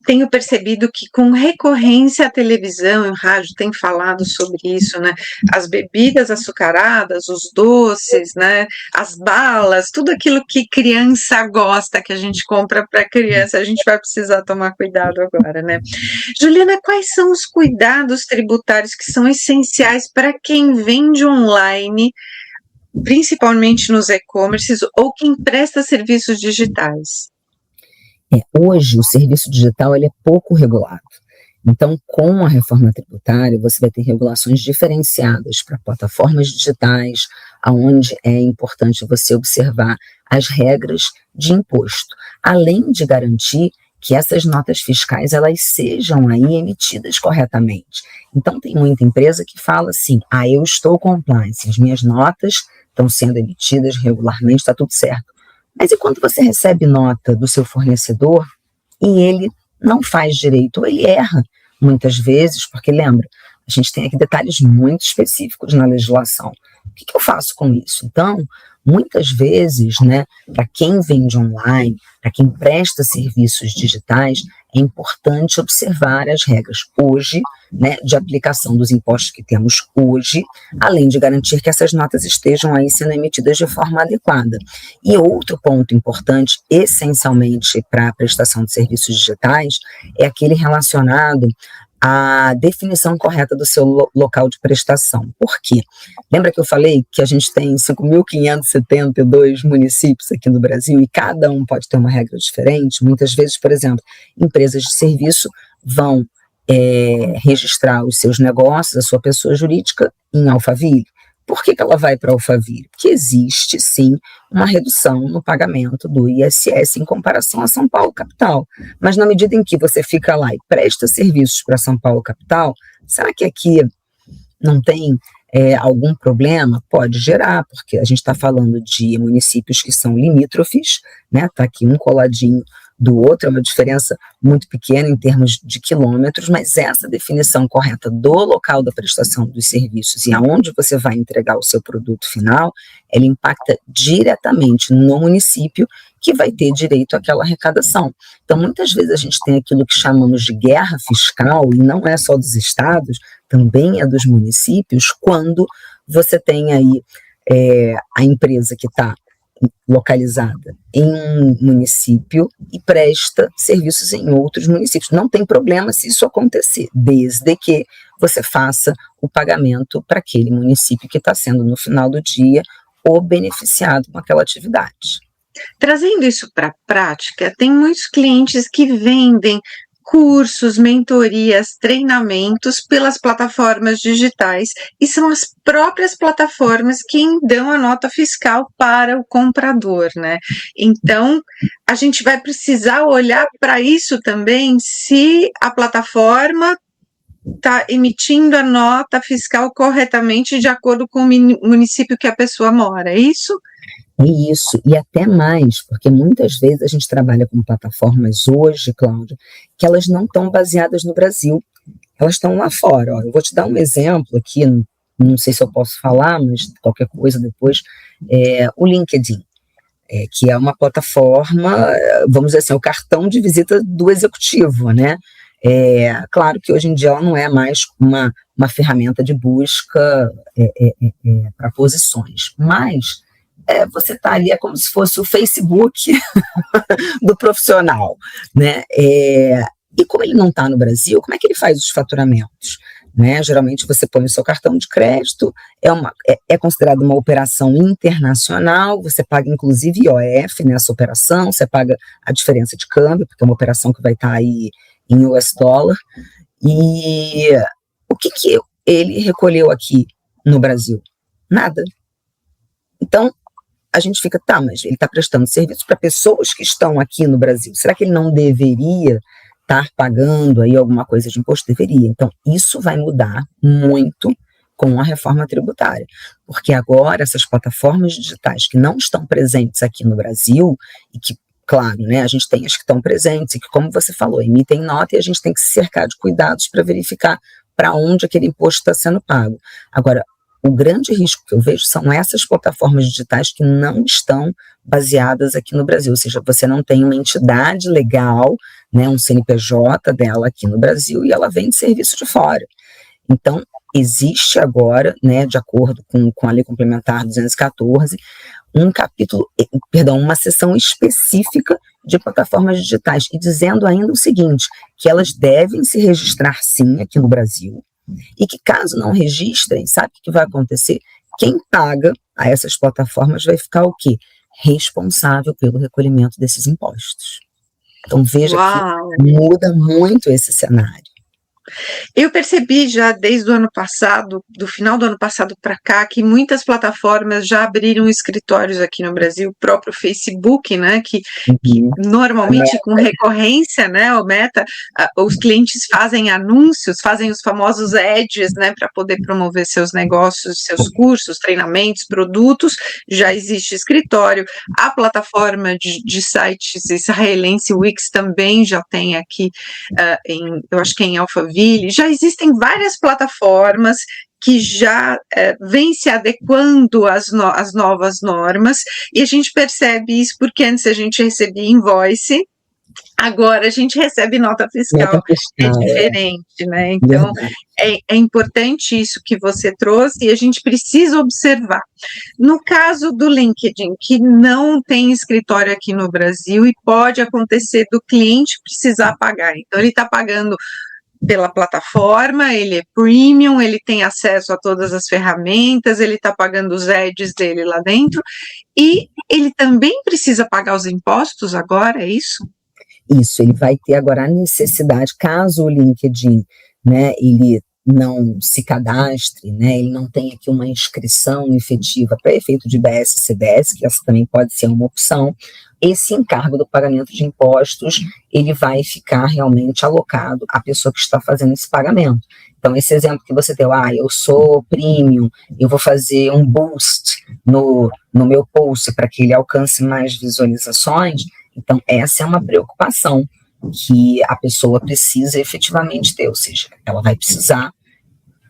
tenho percebido que com recorrência a televisão e o rádio tem falado sobre isso, né? As bebidas açucaradas, os doces, né? As balas, tudo aquilo que criança gosta, que a gente compra para criança, a gente vai precisar tomar cuidado agora, né? Juliana, quais são os cuidados tributários que são essenciais para quem vende online, principalmente nos e-commerces, ou quem presta serviços digitais? Hoje, o serviço digital ele é pouco regulado. Então, com a reforma tributária, você vai ter regulações diferenciadas para plataformas digitais, onde é importante você observar as regras de imposto, além de garantir que essas notas fiscais elas sejam aí emitidas corretamente. Então, tem muita empresa que fala assim, eu estou compliance, as minhas notas estão sendo emitidas regularmente, está tudo certo. Mas e quando você recebe nota do seu fornecedor e ele não faz direito, ou ele erra muitas vezes, porque lembra, a gente tem aqui detalhes muito específicos na legislação. O que eu faço com isso? Então, muitas vezes, né, para quem vende online, para quem presta serviços digitais, é importante observar as regras hoje, né, de aplicação dos impostos que temos hoje, além de garantir que essas notas estejam aí sendo emitidas de forma adequada. E outro ponto importante, essencialmente para a prestação de serviços digitais, é aquele relacionado a definição correta do seu local de prestação. Por quê? Lembra que eu falei que a gente tem 5.572 municípios aqui no Brasil e cada um pode ter uma regra diferente? Muitas vezes, por exemplo, empresas de serviço vão registrar os seus negócios, a sua pessoa jurídica, em Alphaville. Por que ela vai para Alphaville? Porque existe, sim, uma redução no pagamento do ISS em comparação a São Paulo capital. Mas na medida em que você fica lá e presta serviços para São Paulo capital, será que aqui não tem algum problema? Pode gerar, porque a gente está falando de municípios que são limítrofes, né? Está aqui um coladinho do outro, é uma diferença muito pequena em termos de quilômetros, mas essa definição correta do local da prestação dos serviços e aonde você vai entregar o seu produto final, ela impacta diretamente no município que vai ter direito àquela arrecadação. Então, muitas vezes a gente tem aquilo que chamamos de guerra fiscal, e não é só dos estados, também é dos municípios, quando você tem aí a empresa que está localizada em um município e presta serviços em outros municípios. Não tem problema se isso acontecer, desde que você faça o pagamento para aquele município que está sendo, no final do dia, o beneficiado com aquela atividade. Trazendo isso para a prática, tem muitos clientes que vendem cursos, mentorias, treinamentos pelas plataformas digitais, e são as próprias plataformas quem dão a nota fiscal para o comprador, né? Então, a gente vai precisar olhar para isso também, se a plataforma está emitindo a nota fiscal corretamente de acordo com o município que a pessoa mora, é isso? Isso, e até mais, porque muitas vezes a gente trabalha com plataformas hoje, Cláudia, que elas não estão baseadas no Brasil, elas estão lá fora. Ó, eu vou te dar um exemplo aqui, não sei se eu posso falar, mas qualquer coisa depois, o LinkedIn, que é uma plataforma, vamos dizer assim, o cartão de visita do executivo, né? Claro que hoje em dia ela não é mais uma ferramenta de busca para posições, mas você está ali, é como se fosse o Facebook do profissional, né? E como ele não está no Brasil, como é que ele faz os faturamentos? Né? Geralmente você põe o seu cartão de crédito, é considerado uma operação internacional, você paga inclusive IOF nessa operação, você paga a diferença de câmbio, porque é uma operação que vai estar aí em US dólar, e o que ele recolheu aqui no Brasil? Nada. Então, a gente fica, mas ele está prestando serviço para pessoas que estão aqui no Brasil, será que ele não deveria estar pagando aí alguma coisa de imposto? Deveria. Então, isso vai mudar muito com a reforma tributária, porque agora essas plataformas digitais que não estão presentes aqui no Brasil, e que, claro, né, a gente tem as que estão presentes, e que, como você falou, emitem nota, e a gente tem que se cercar de cuidados para verificar para onde aquele imposto está sendo pago. Agora, o grande risco que eu vejo são essas plataformas digitais que não estão baseadas aqui no Brasil, ou seja, você não tem uma entidade legal, né, um CNPJ dela aqui no Brasil, e ela vende serviço de fora. Então, existe agora, né, de acordo com a Lei Complementar 214, uma seção específica de plataformas digitais, e dizendo ainda o seguinte, que elas devem se registrar sim aqui no Brasil, e que caso não registrem, sabe o que vai acontecer? Quem paga a essas plataformas vai ficar o quê? Responsável pelo recolhimento desses impostos. Então veja que muda muito esse cenário. Eu percebi já desde o ano passado, do final do ano passado para cá, que muitas plataformas já abriram escritórios aqui no Brasil, o próprio Facebook, né, que normalmente com recorrência, né, o Meta, os clientes fazem anúncios, fazem os famosos ads, né, para poder promover seus negócios, seus cursos, treinamentos, produtos, já existe escritório. A plataforma de sites israelense Wix também já tem aqui, eu acho que em Alphaville. Já existem várias plataformas que já vêm se adequando às novas normas, e a gente percebe isso porque antes a gente recebia invoice, agora a gente recebe nota fiscal, é diferente, né? Então, é importante isso que você trouxe, e a gente precisa observar. No caso do LinkedIn, que não tem escritório aqui no Brasil, e pode acontecer do cliente precisar pagar, então ele está pagando pela plataforma, ele é premium, ele tem acesso a todas as ferramentas, ele está pagando os ads dele lá dentro, e ele também precisa pagar os impostos agora, é isso? Isso, ele vai ter agora a necessidade, caso o LinkedIn, né, ele não se cadastre, né, ele não tem aqui uma inscrição efetiva para efeito de BS e CBS, que essa também pode ser uma opção, esse encargo do pagamento de impostos, ele vai ficar realmente alocado à pessoa que está fazendo esse pagamento. Então, esse exemplo que você deu, eu sou premium, eu vou fazer um boost no meu post para que ele alcance mais visualizações. Então, essa é uma preocupação que a pessoa precisa efetivamente ter, ou seja, ela vai precisar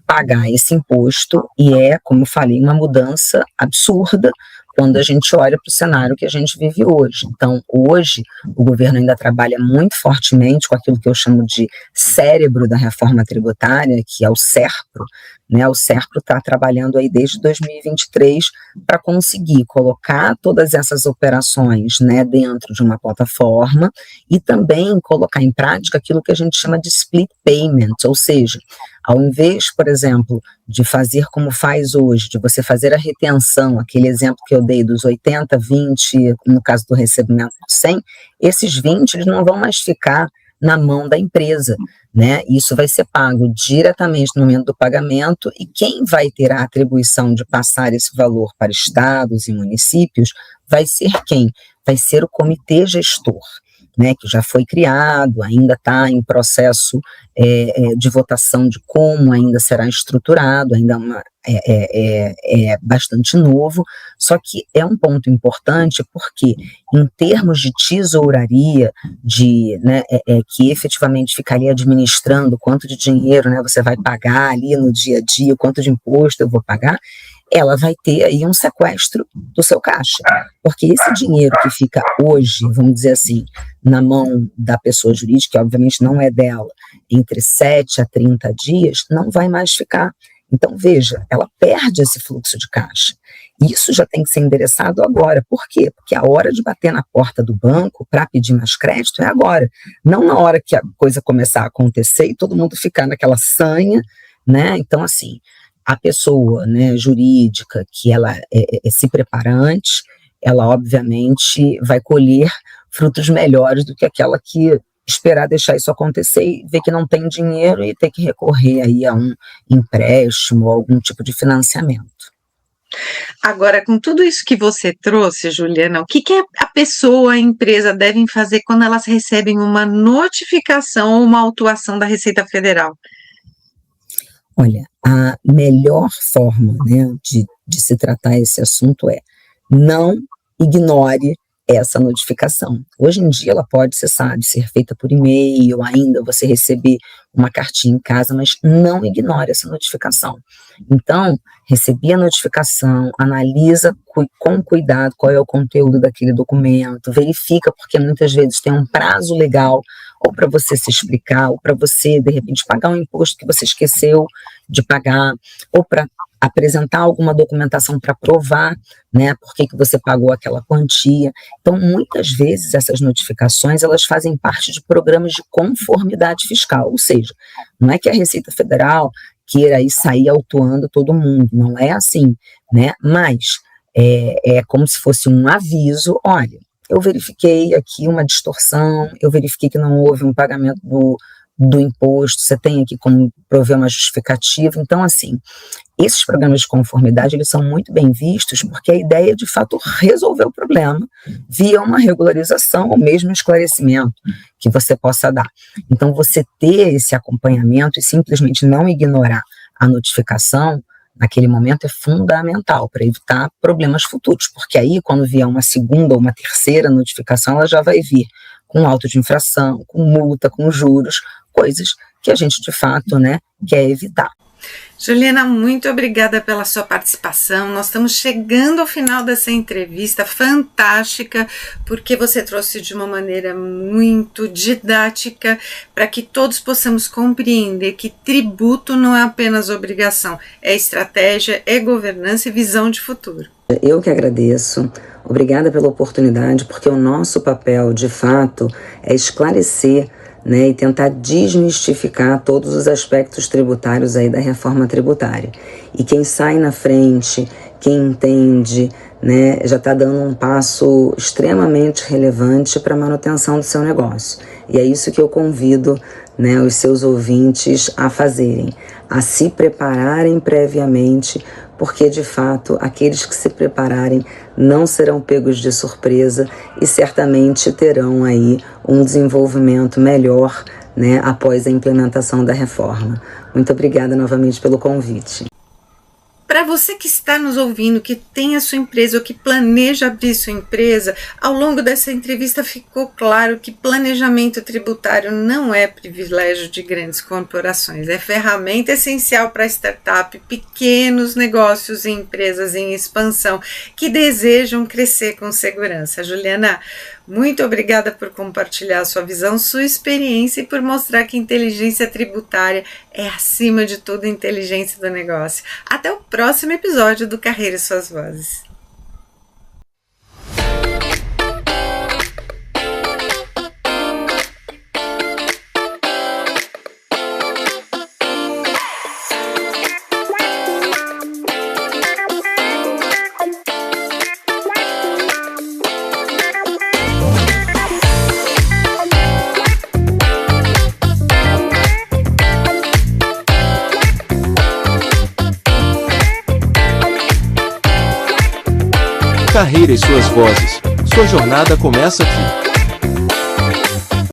pagar esse imposto, e como eu falei, uma mudança absurda quando a gente olha para o cenário que a gente vive hoje. Então, hoje, o governo ainda trabalha muito fortemente com aquilo que eu chamo de cérebro da reforma tributária, que é o SERPRO, né? O SERPRO está trabalhando aí desde 2023 para conseguir colocar todas essas operações, né, dentro de uma plataforma, e também colocar em prática aquilo que a gente chama de split payment, ou seja, ao invés, por exemplo, de fazer como faz hoje, de você fazer a retenção, aquele exemplo que eu dei dos 80, 20, no caso do recebimento de 100, esses 20 eles não vão mais ficar na mão da empresa, né? Isso vai ser pago diretamente no momento do pagamento e quem vai ter a atribuição de passar esse valor para estados e municípios vai ser quem? Vai ser o comitê gestor, né, que já foi criado, ainda está em processo de votação de como ainda será estruturado, ainda é bastante novo, só que é um ponto importante porque, em termos de tesouraria, que efetivamente ficaria administrando quanto de dinheiro, né, você vai pagar ali no dia a dia, quanto de imposto eu vou pagar, ela vai ter aí um sequestro do seu caixa, porque esse dinheiro que fica hoje, vamos dizer assim, na mão da pessoa jurídica, que obviamente não é dela, entre 7 a 30 dias, não vai mais ficar. Então, veja, ela perde esse fluxo de caixa. Isso já tem que ser endereçado agora. Por quê? Porque a hora de bater na porta do banco para pedir mais crédito é agora, não na hora que a coisa começar a acontecer e todo mundo ficar naquela sanha, né? Então, assim, a pessoa, né, jurídica, que ela se prepara antes, ela obviamente vai colher frutos melhores do que aquela que esperar deixar isso acontecer e ver que não tem dinheiro e ter que recorrer aí a um empréstimo ou algum tipo de financiamento. Agora, com tudo isso que você trouxe, Juliana, o que a pessoa, a empresa devem fazer quando elas recebem uma notificação ou uma autuação da Receita Federal? Olha, a melhor forma, né, de se tratar esse assunto é não ignore essa notificação. Hoje em dia ela pode, você sabe, ser feita por e-mail, ainda você receber uma cartinha em casa, mas não ignore essa notificação. Então, recebi a notificação, analisa com cuidado qual é o conteúdo daquele documento, verifica, porque muitas vezes tem um prazo legal, ou para você se explicar, ou para você, de repente, pagar um imposto que você esqueceu de pagar, ou para apresentar alguma documentação para provar, né, por que você pagou aquela quantia. Então, muitas vezes, essas notificações, elas fazem parte de programas de conformidade fiscal, ou seja, não é que a Receita Federal queira aí sair autuando todo mundo, não é assim, né, mas é como se fosse um aviso, olha, eu verifiquei aqui uma distorção, eu verifiquei que não houve um pagamento do imposto, você tem aqui como prover uma justificativa. Então, assim, esses programas de conformidade, eles são muito bem vistos porque a ideia é, de fato, resolver o problema via uma regularização ou mesmo um esclarecimento que você possa dar. Então, você ter esse acompanhamento e simplesmente não ignorar a notificação naquele momento é fundamental para evitar problemas futuros, porque aí, quando vier uma segunda ou uma terceira notificação, ela já vai vir com auto de infração, com multa, com juros, coisas que a gente, de fato, né, quer evitar. Juliana, muito obrigada pela sua participação. Nós estamos chegando ao final dessa entrevista fantástica, porque você trouxe de uma maneira muito didática para que todos possamos compreender que tributo não é apenas obrigação, é estratégia, é governança e visão de futuro. Eu que agradeço. Obrigada pela oportunidade, porque o nosso papel, de fato, é esclarecer, né, e tentar desmistificar todos os aspectos tributários aí da reforma tributária. E quem sai na frente, quem entende, né, já está dando um passo extremamente relevante para a manutenção do seu negócio. E é isso que eu convido, né, os seus ouvintes a fazerem, a se prepararem previamente, porque, de fato, aqueles que se prepararem não serão pegos de surpresa e certamente terão aí um desenvolvimento melhor, né, após a implementação da reforma. Muito obrigada novamente pelo convite. Para você que está nos ouvindo, que tem a sua empresa ou que planeja abrir sua empresa, ao longo dessa entrevista ficou claro que planejamento tributário não é privilégio de grandes corporações, é ferramenta essencial para startup, pequenos negócios e empresas em expansão que desejam crescer com segurança. Juliana, muito obrigada por compartilhar sua visão, sua experiência e por mostrar que inteligência tributária é, acima de tudo, a inteligência do negócio. Até o próximo episódio do Carreira e Suas Vozes. Carreira e suas vozes. Sua jornada começa aqui.